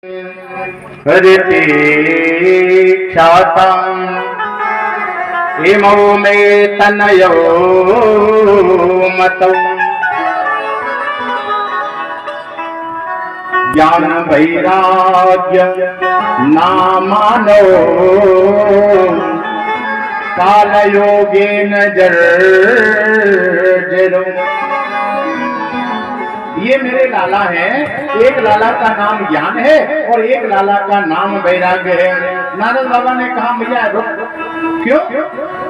हृति ख्यातं इमौ मे तनयो मतौ ज्ञान वैराग्य नामानो कालयोगेन जर्जरो। ये मेरे लाला हैं, एक लाला का नाम ज्ञान है और एक लाला का नाम वैराग्य है। नारद बाबा ने कहा भैया रुक, क्यों?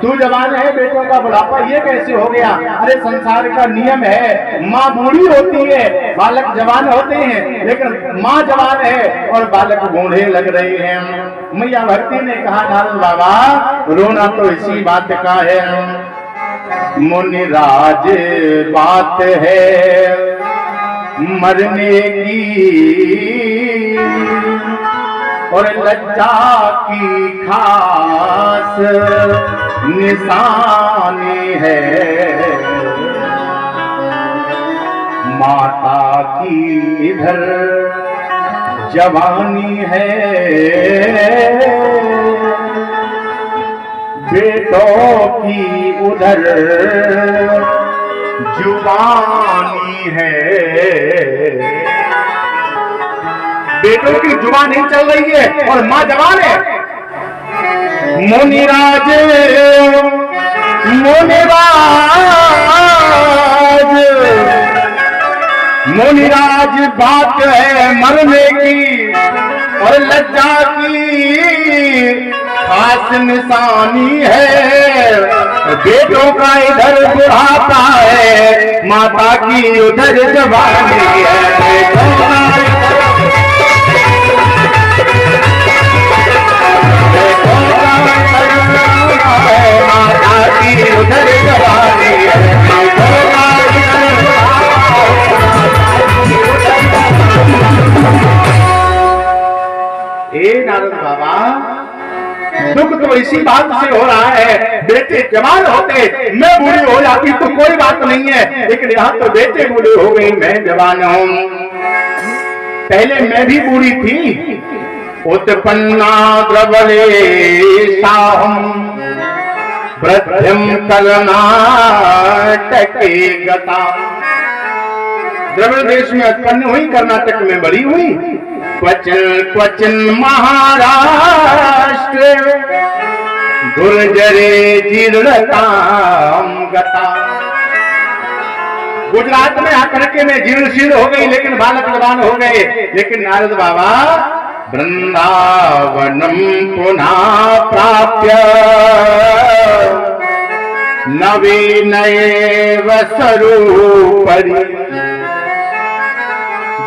तू जवान है, बेटों का बुढ़ापा, ये कैसे हो गया? अरे संसार का नियम है, माँ बूढ़ी होती है, बालक जवान होते हैं, लेकिन माँ जवान है और बालक बूढ़े लग रहे हैं। मैया भक्ति ने कहा नारद बाबा रोना तो इसी बात का है। मुनिराज बात है मरने की और लज्जा की खास निशानी है। माता की इधर जवानी है, बेटों की उधर जुबानी है। बेटों की जुबान नहीं चल रही है और मां जवान है। मुनिराज मुनिराज मुनिराज बात है मरने की और लज्जा की खास निशानी है। बेटों का इधर बुढ़ापा है, माता की उधर जवानी है। माता की उधर जवानी है। ए नारद बाबा, दुख तो इसी बात से हो रहा है, बेटे जवान होते मैं बूढ़ी हो जाती तो कोई बात नहीं है, लेकिन यहाँ तो बेटे बूढ़े हो गए, मैं जवान हूँ। पहले मैं भी बूढ़ी थी। उत्पन्ना द्रवले साहम वृद्धम कर्नाटके गता। द्रविड़ देश में उत्पन्न हुई, कर्नाटक में बड़ी हुई। क्वचिन क्वचिन महाराष्ट्र गुर्जरे जीर्णताम गता। गुजरात में आकर के मैं जीर्ण हो गई, लेकिन बालक जवान हो गए। लेकिन नारद बाबा वृंदावनम पुनः प्राप्य नवीनैव स्वरूपरि।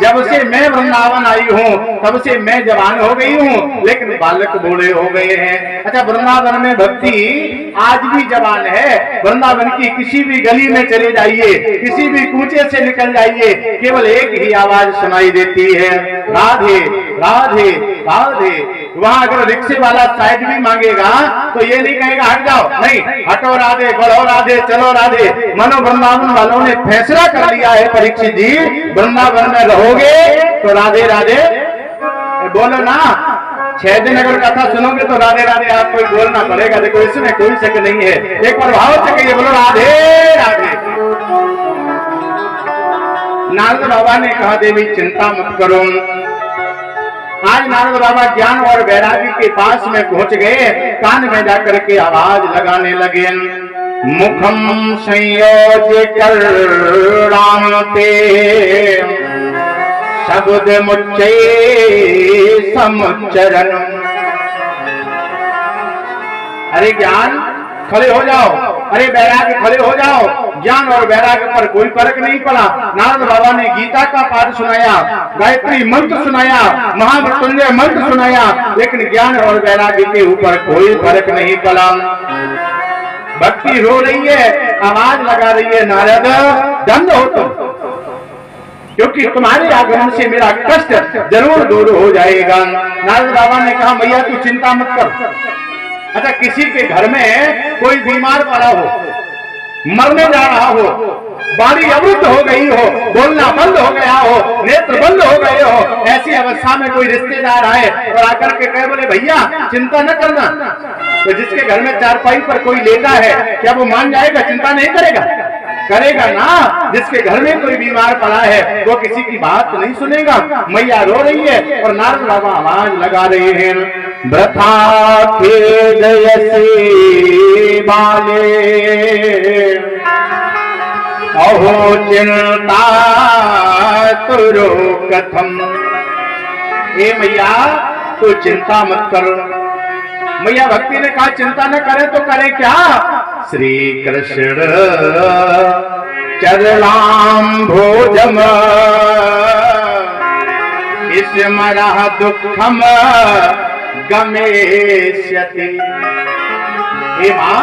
जब से मैं वृंदावन आई हूँ तब से मैं जवान हो गई हूँ, लेकिन बालक बूढ़े हो गए हैं। अच्छा, वृंदावन में भक्ति आज भी जवान है। वृंदावन की किसी भी गली में चले जाइए, किसी भी कूचे से निकल जाइए, केवल एक ही आवाज सुनाई देती है, राधे राधे राधे। वहाँ अगर रिक्शे वाला साइड भी मांगेगा तो ये नहीं कहेगा हट जाओ, नहीं, हटो राधे, बढ़ो राधे, चलो राधे। मनो वृंदावन वालों ने फैसला कर लिया है परीक्षित जी, वृंदावन में रहोगे तो राधे राधे बोलो ना। 6 दिन अगर कथा सुनोगे तो राधे राधे आपको बोलना पड़ेगा। देखो इसमें कोई शक नहीं है, एक बार भाव से कहिए, बोलो राधे राधे। नारद बाबा ने कहा देवी चिंता मत करो। आज नारद बाबा ज्ञान और वैराग्य के पास में पहुंच गए, कान में जाकर के आवाज लगाने लगे। मुखम संयोज्य कर्णाते शब्द मुच्चे समुच्चरण। अरे ज्ञान खड़े हो जाओ, अरे वैराग्य खड़े हो जाओ। ज्ञान और वैराग्य पर कोई फर्क नहीं पड़ा। नारद बाबा ने गीता का पाठ सुनाया, गायत्री मंत्र सुनाया, महामृत्युंजय मंत्र सुनाया, लेकिन ज्ञान और वैराग्य के ऊपर कोई फर्क नहीं पड़ा। भक्ति रो रही है, आवाज लगा रही है, नारद दंड हो तुम, क्योंकि तुम्हारे आगमन से मेरा कष्ट जरूर दूर हो जाएगा। नारद बाबा ने कहा मैया तू चिंता मत कर। अच्छा, किसी के घर में कोई बीमार पड़ा हो, मरने जा रहा हो, वाणी अवरुद्ध हो गई हो, बोलना बंद हो गया हो, नेत्र बंद हो गए हो, ऐसी अवस्था में कोई रिश्तेदार आए और आकर के कहे बोले भैया चिंता न करना, तो जिसके घर में चारपाई पर कोई लेटा है क्या वो मान जाएगा? चिंता नहीं करेगा? करेगा ना। जिसके घर में कोई बीमार पड़ा है वो किसी की बात नहीं सुनेगा। मैया रो रही है और नारद बाबा आवाज लगा रहे हैं, वृथा खेदयसे बाले अहो चिंता तुरो कथम। हे मैया तो चिंता मत करो। मैया भक्ति ने कहा चिंता न करे तो करे क्या? श्री कृष्ण चरणाम्भोजम स्मरः दुःखम गमेष्यति। हे मां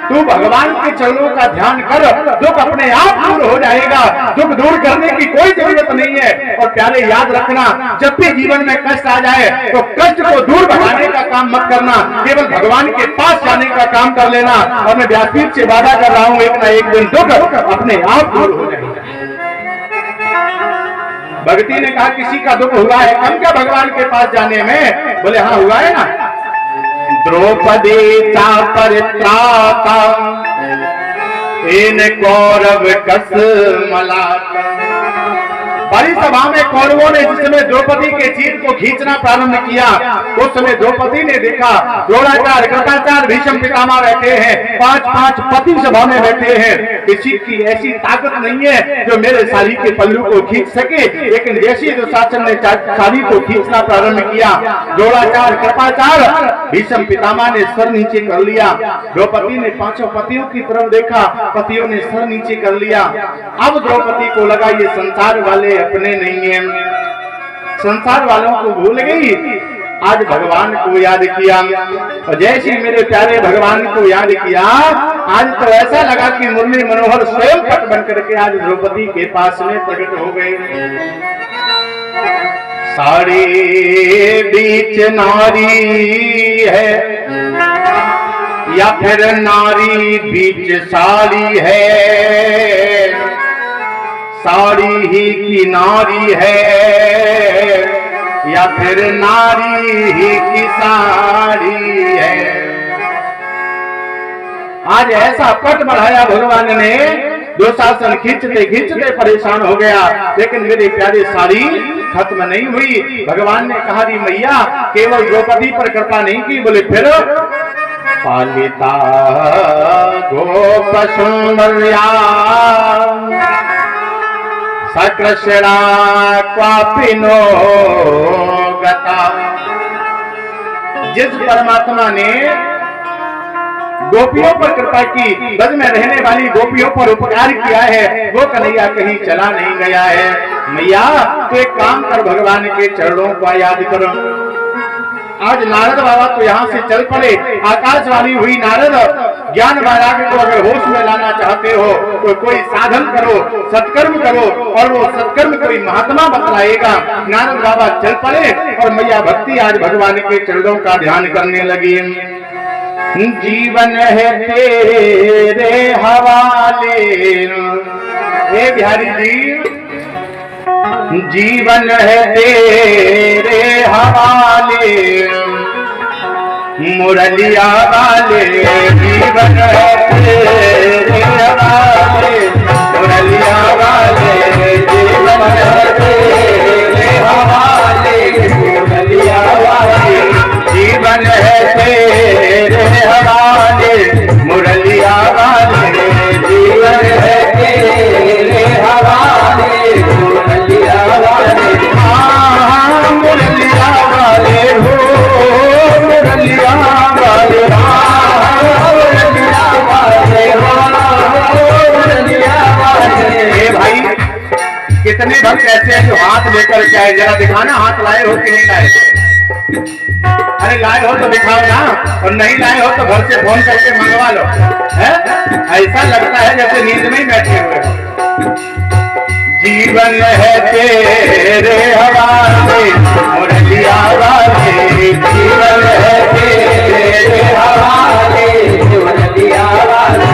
तू भगवान के चरणों का ध्यान कर, दुख अपने आप दूर हो जाएगा। दुख दूर करने की कोई जरूरत नहीं है। और प्यारे याद रखना, जब भी जीवन में कष्ट आ जाए तो कष्ट को दूर भगाने का काम मत करना, केवल भगवान के पास जाने का काम कर लेना। और मैं व्यासपीठ से वादा कर रहा हूं एक ना एक दिन दुख अपने आप दूर हो जाएगा। भक्ति ने कहा किसी का दुख हुआ है कम क्या भगवान के पास जाने में? बोले हाँ हुआ है ना। द्रौपदी चा परित्राता इन कौरव कस मलाता। बड़ी सभा में कौरवों ने जिस समय द्रौपदी के चीर को खींचना प्रारंभ किया उस समय द्रौपदी ने देखा द्रोणाचार्य, कृपाचार्य, भीष्म पितामह बैठे हैं, 5-5 पति सभा में बैठे हैं। किसी की ऐसी ताकत नहीं है जो मेरे साड़ी के पल्लू को खींच सके। लेकिन जैसे दुशासन ने साड़ी को खींचना प्रारंभ किया, द्रोणाचार्य, कृपाचार्य, भीष्म पितामह ने सर नीचे कर लिया। द्रौपदी ने 5 पतियों की तरफ देखा, पतियों ने सर नीचे कर लिया। अब द्रौपदी को लगा ये संसार वाले अपने नहीं है, संसार वालों को भूल गई। आज भगवान को याद किया और जैसे ही मेरे प्यारे भगवान को याद किया, आज तो ऐसा लगा कि मुरली मनोहर स्वयं पट बन करके आज द्रौपदी के पास में प्रकट हो गए। साड़ी बीच नारी है या फिर नारी बीच साड़ी है, साड़ी ही की नारी है या फिर नारी ही की साड़ी है। आज ऐसा पट बढ़ाया भगवान ने, दुशासन खींचते खींचते परेशान हो गया। लेकिन मेरे प्यारे साड़ी खत्म नहीं हुई। भगवान ने कहा री मैया केवल द्रौपदी पर कृपा नहीं की, बोले फिर पालिता गोप सुंदर्या सकृष्णा क्वापिनो गता। जिस परमात्मा ने गोपियों पर कृपा की, ब्रज में रहने वाली गोपियों पर उपकार किया है, वो कन्हैया कहीं चला नहीं गया है। मैया तो एक काम कर, भगवान के चरणों को याद करो। आज नारद बाबा तो यहाँ से चल पड़े, आकाशवाणी हुई नारद ज्ञान वैराग्य को अगर होश में लाना चाहते हो तो कोई साधन करो, सत्कर्म करो, और वो सत्कर्म कोई महात्मा बतलाएगा। नारद बाबा चल पड़े और मैया भक्ति आज भगवान के चरणों का ध्यान करने लगी। जीवन है तेरे हवाले, हे बिहारी जी, जीवन है तेरे हवाले, मुरलिया वाले जीवन है तेरे हवाले, मुरलिया वाले जीवन है तेरे हवाले, मुरलिया वाले जीवन है तेरे हवाले, मुरलिया वाले जीवन है तेरे हवाले, मुरलिया वाले। हाँ मुरलिया वाले हो, मुरलिया वाले, मुरलिया वाले हो, मुरलिया वाले। हे भाई कितने भक्त ऐसे हैं जो हाथ लेकर के आए? जरा दिखाना, हाथ लाए हो कि नहीं लाए? अरे लाए हो तो दिखाओ ना, और नहीं लाए हो तो घर से फोन करके मंगवा लो। है ऐसा लगता है जैसे नींद में ही बैठे हुए हो। जीवन है तेरे हवाले, मुरलिया वाले जीवन है तेरे हवाले, मुरलिया वाले।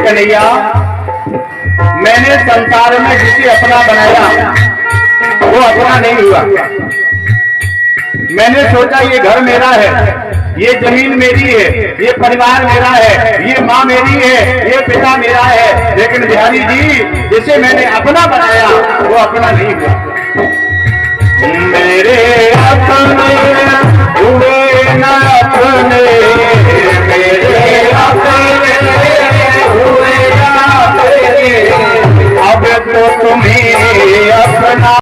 कन्हैया, मैंने संसार में जिसे अपना बनाया वो अपना नहीं हुआ। मैंने सोचा ये घर मेरा है, ये जमीन मेरी है, ये परिवार मेरा है, ये माँ मेरी है, ये पिता मेरा है, लेकिन बिहारी जी जिसे मैंने अपना बनाया वो अपना नहीं हुआ। मेरे